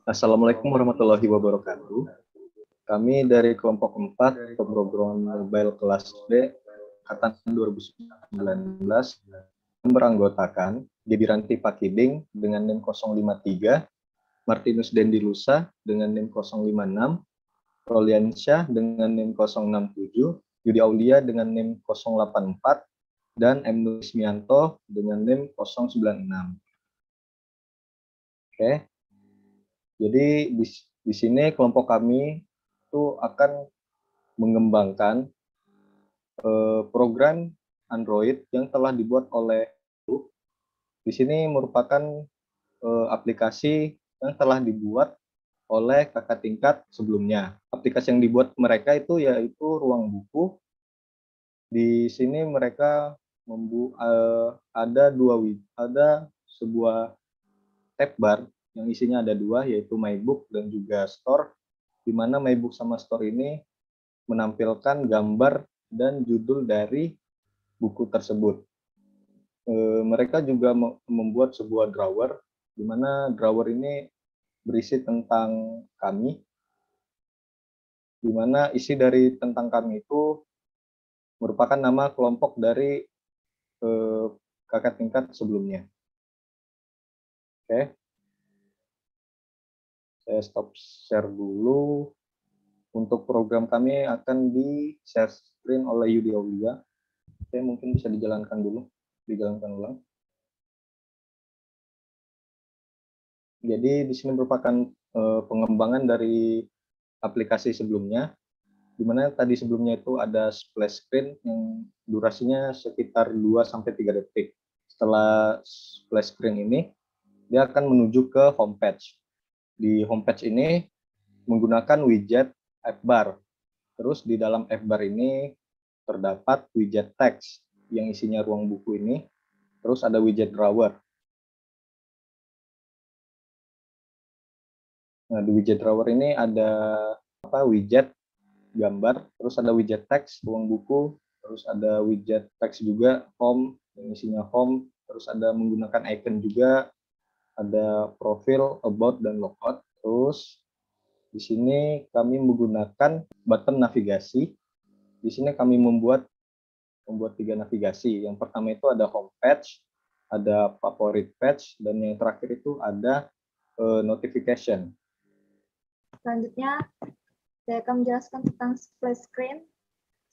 Assalamualaikum warahmatullahi wabarakatuh. Kami dari kelompok 4 pemrograman mobile kelas D angkatan 2019 beranggotakan Gibiranti Pakiding dengan NIM 053, Martinus Dendi Lusa dengan NIM 056, Roliansyah dengan NIM 067, Yudi Aulia dengan NIM 084, dan M. Luismianto dengan NIM 096. Oke. Jadi di sini kelompok kami itu akan mengembangkan program Android yang telah dibuat oleh di sini merupakan aplikasi yang telah dibuat oleh kakak tingkat sebelumnya. Aplikasi yang dibuat mereka itu yaitu Ruang Buku. Di sini mereka ada sebuah tab bar yang isinya ada dua, yaitu My Book dan juga Store, di mana My Book sama Store ini menampilkan gambar dan judul dari buku tersebut. Mereka juga membuat sebuah drawer, di mana drawer ini berisi tentang kami, di mana isi dari tentang kami itu merupakan nama kelompok dari kakak tingkat sebelumnya. Oke, saya stop share dulu. Untuk program kami akan di share screen oleh Yudi Aulia. Oke, mungkin bisa dijalankan ulang. Jadi di sini merupakan pengembangan dari aplikasi sebelumnya, di mana tadi sebelumnya itu ada splash screen yang durasinya sekitar 2-3 detik. Setelah splash screen ini, dia akan menuju ke homepage. Di homepage ini menggunakan widget app bar. Terus di dalam app bar ini terdapat widget teks yang isinya ruang buku ini. Terus ada widget drawer. Nah, di widget drawer ini ada widget gambar, terus ada widget teks ruang buku, terus ada widget teks juga home yang isinya home, terus ada menggunakan icon juga, ada profil, about, dan logout. Terus di sini kami menggunakan button navigasi. Di sini kami membuat 3 navigasi. Yang pertama itu ada home page, ada favorite page, dan yang terakhir itu ada notification. Selanjutnya, saya akan menjelaskan tentang splash screen.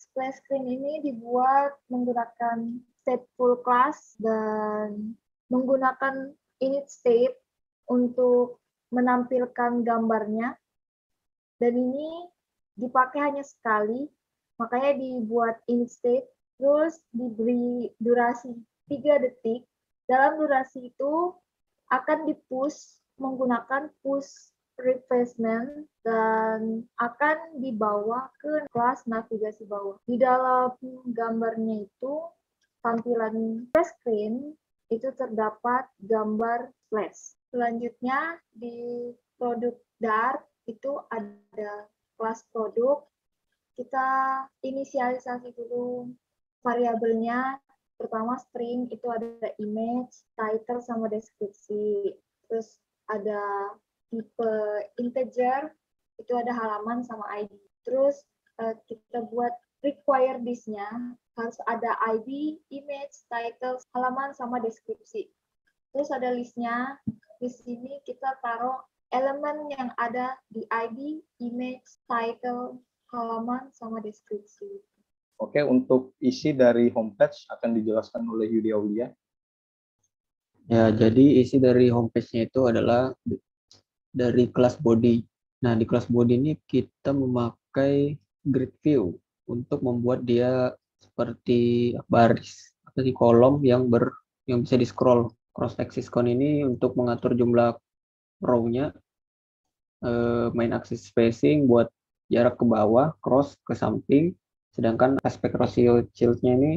Splash screen ini dibuat menggunakan stateful class dan menggunakan init state untuk menampilkan gambarnya. Dan ini dipakai hanya sekali, makanya dibuat init state, terus diberi durasi 3 detik. Dalam durasi itu akan di-push menggunakan push replacement dan akan dibawa ke kelas navigasi bawah. Di dalam gambarnya itu, tampilan screen itu terdapat gambar flash. Selanjutnya di produk Dart itu ada kelas produk. Kita inisialisasi dulu variabelnya. Pertama string itu ada image, title, sama deskripsi. Terus ada tipe integer, itu ada halaman sama ID. Terus kita buat require this-nya, harus ada ID, image, title, halaman, sama deskripsi. Terus ada list-nya, di sini kita taruh elemen yang ada di ID, image, title, halaman, sama deskripsi. Oke, untuk isi dari homepage akan dijelaskan oleh Yudi Aulia. Ya, jadi isi dari homepage-nya itu adalah dari kelas body. Nah, di kelas body ini kita memakai grid view untuk membuat dia seperti baris atau di kolom yang bisa di scroll. Cross axis cone ini untuk mengatur jumlah row-nya, main axis spacing buat jarak ke bawah, cross ke samping, sedangkan aspect ratio child-nya ini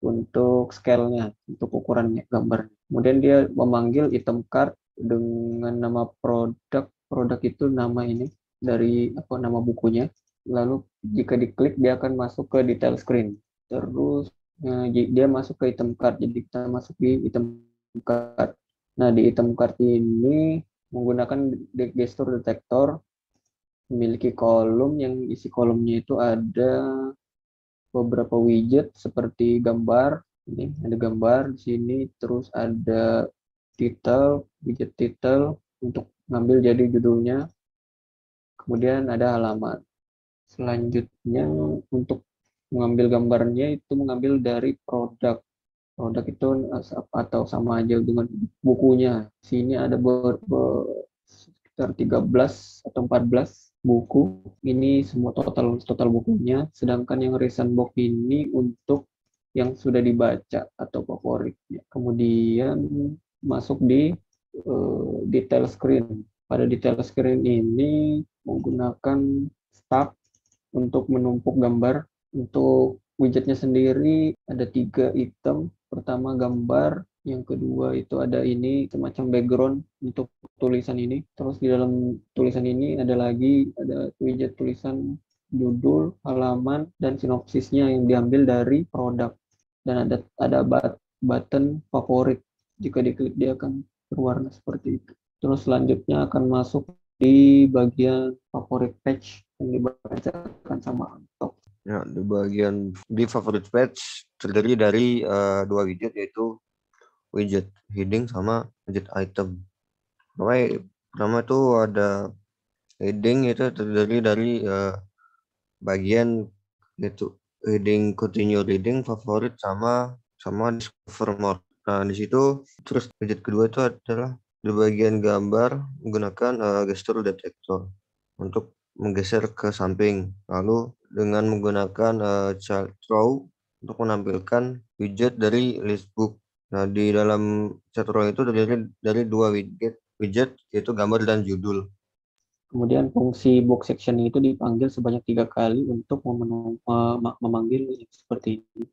untuk scale-nya, untuk ukuran gambar. Kemudian dia memanggil item card dengan nama produk itu nama ini dari nama bukunya. Lalu jika diklik dia akan masuk ke detail screen. Terus dia masuk ke item card, jadi kita masuk di item card. Nah, di item card ini menggunakan gesture detektor, memiliki kolom yang isi kolomnya itu ada beberapa widget seperti gambar. Ini ada gambar di sini, terus ada title, widget title untuk ngambil jadi judulnya. Kemudian ada halaman. Selanjutnya untuk mengambil gambarnya itu mengambil dari produk. Produk itu atau sama aja dengan bukunya. Sini ada sekitar 13 atau 14 buku. Ini semua total bukunya. Sedangkan yang recent book ini untuk yang sudah dibaca atau favoritnya. Kemudian masuk di detail screen. Pada detail screen ini menggunakan stack untuk menumpuk gambar. Untuk widgetnya sendiri ada 3 item. Pertama gambar, yang kedua itu ada ini semacam background untuk tulisan ini. Terus di dalam tulisan ini ada widget tulisan judul, halaman, dan sinopsisnya yang diambil dari produk. Dan ada button favorit. Jika diklik dia akan berwarna seperti itu. Terus selanjutnya akan masuk di bagian favorit page yang dibacakan sama Antok. Ya, di favorite page terdiri dari 2 widget, yaitu widget heading sama widget item. Pertama itu ada heading, itu terdiri dari bagian yaitu heading, continue reading, favorit sama discover more. Nah, di situ terus widget kedua itu adalah di bagian gambar menggunakan gesture detector untuk menggeser ke samping, lalu dengan menggunakan child row untuk menampilkan widget dari list book. Nah, di dalam child row itu terdiri dari 2 widget yaitu gambar dan judul. Kemudian fungsi box section itu dipanggil sebanyak 3 kali untuk memanggil seperti ini.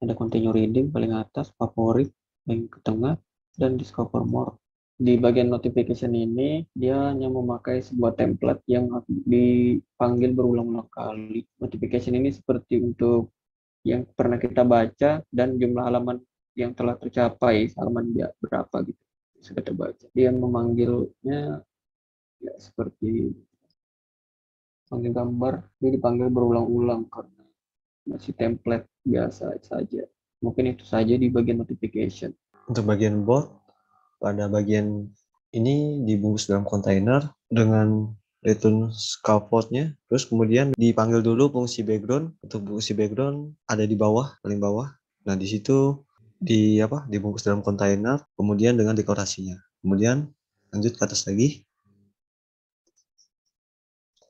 Ada continue reading paling atas, favorit yang ke tengah, dan discover more. Di bagian notification ini dia hanya memakai sebuah template yang dipanggil berulang-ulang kali. Notification ini seperti untuk yang pernah kita baca dan jumlah halaman yang telah tercapai, halaman berapa gitu sudah terbaca. Dia memanggilnya ya seperti panggil gambar, dia dipanggil berulang-ulang karena masih template biasa saja. Mungkin itu saja di bagian notification. Untuk bagian bot, pada bagian ini dibungkus dalam kontainer dengan return scaffold-nya. Terus kemudian dipanggil dulu fungsi background. Untuk fungsi background ada di bawah, paling bawah. Nah, di situ dibungkus dalam kontainer, kemudian dengan dekorasinya. Kemudian lanjut ke atas lagi.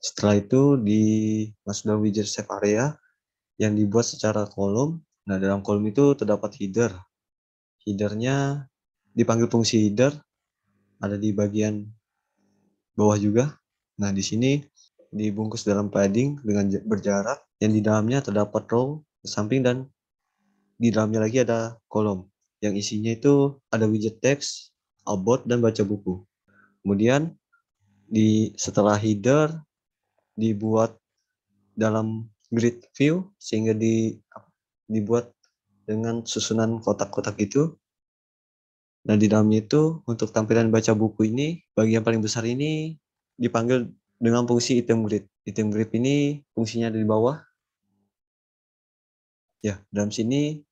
Setelah itu masuk dalam widget save area yang dibuat secara kolom. Nah, dalam kolom itu terdapat header. Headernya dipanggil fungsi header, ada di bagian bawah juga. Nah, di sini dibungkus dalam padding dengan berjarak, yang di dalamnya terdapat row ke samping, dan di dalamnya lagi ada kolom yang isinya itu ada widget teks, about, dan baca buku. Kemudian setelah header dibuat dalam grid view sehingga dibuat dengan susunan kotak-kotak itu. Nah, di dalamnya itu untuk tampilan baca buku ini, bagian paling besar ini dipanggil dengan fungsi item grid. Item grid ini fungsinya ada di bawah. Ya, dalam sini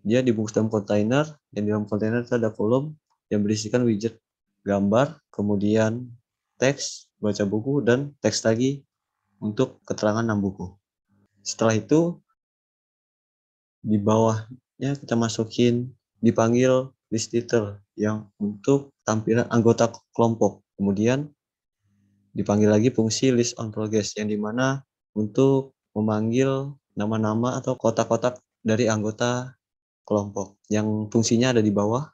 dia dibungkus dalam kontainer, dan di dalam kontainer itu ada kolom yang berisikan widget gambar, kemudian teks, baca buku, dan teks lagi untuk keterangan 6 buku. Setelah itu di bawahnya kita masukin dipanggil list title yang untuk tampilan anggota kelompok. Kemudian dipanggil lagi fungsi list on progress yang dimana untuk memanggil nama-nama atau kotak-kotak dari anggota kelompok yang fungsinya ada di bawah.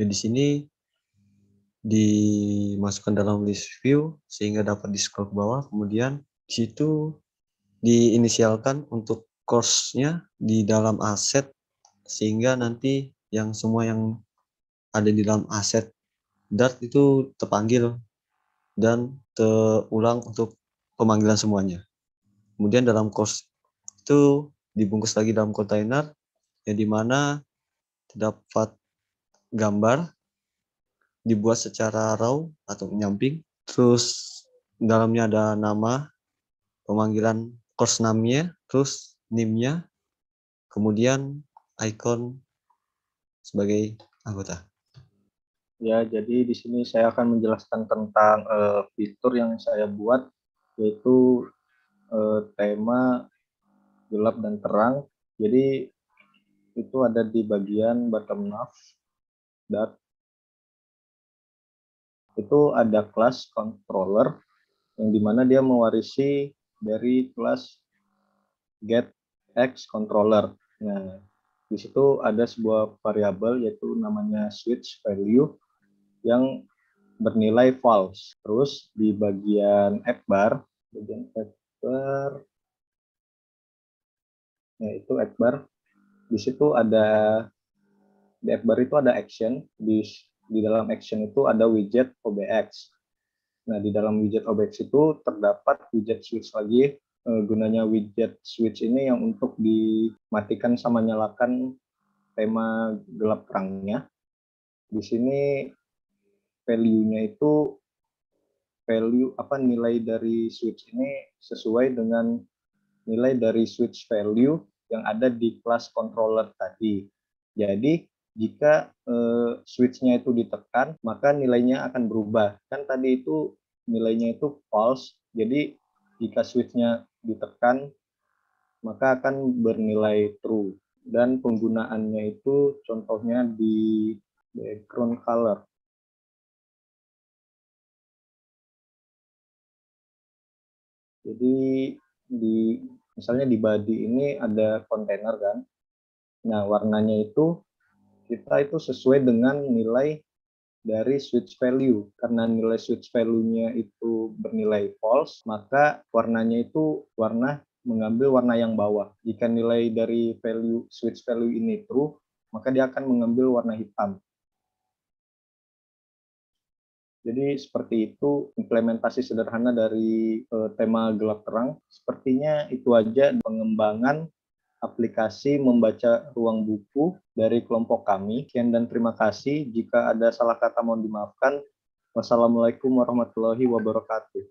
Dan di sini dimasukkan dalam list view sehingga dapat di scroll ke bawah. Kemudian di situ diinisialkan untuk course-nya di dalam aset sehingga nanti semua yang ada di dalam aset Dart itu terpanggil dan terulang untuk pemanggilan semuanya. Kemudian dalam course itu dibungkus lagi dalam kontainer yang dimana terdapat gambar dibuat secara raw atau menyamping. Terus dalamnya ada nama, pemanggilan course name-nya, terus NIM-nya, kemudian icon sebagai anggota. Ya, jadi di sini saya akan menjelaskan tentang fitur yang saya buat, yaitu tema gelap dan terang. Jadi itu ada di bagian bottom left. Itu ada kelas controller yang dimana dia mewarisi dari kelas getXController. Nah, di situ ada sebuah variabel yaitu namanya switch value yang bernilai false. Terus di bagian app bar, yaitu app bar, di situ ada di app bar itu ada action, di dalam action itu ada widget OBX. Nah, di dalam widget OBX itu terdapat widget switch lagi. Gunanya widget switch ini yang untuk dimatikan sama nyalakan tema gelap terangnya. Di sini value-nya itu nilai dari switch ini sesuai dengan nilai dari switch value yang ada di kelas controller tadi. Jadi jika switch-nya itu ditekan, maka nilainya akan berubah. Kan tadi itu nilainya itu false, jadi jika switch-nya ditekan, maka akan bernilai true. Dan penggunaannya itu contohnya di background color. Jadi misalnya di body ini ada kontainer kan. Nah, warnanya itu kita itu sesuai dengan nilai dari switch value. Karena nilai switch value-nya itu bernilai false, maka warnanya itu mengambil warna yang bawah. Jika nilai dari switch value ini true, maka dia akan mengambil warna hitam. Jadi seperti itu implementasi sederhana dari tema gelap terang. Sepertinya itu aja pengembangan aplikasi membaca ruang buku dari kelompok kami. Sekian dan terima kasih. Jika ada salah kata mohon dimaafkan. Wassalamualaikum warahmatullahi wabarakatuh.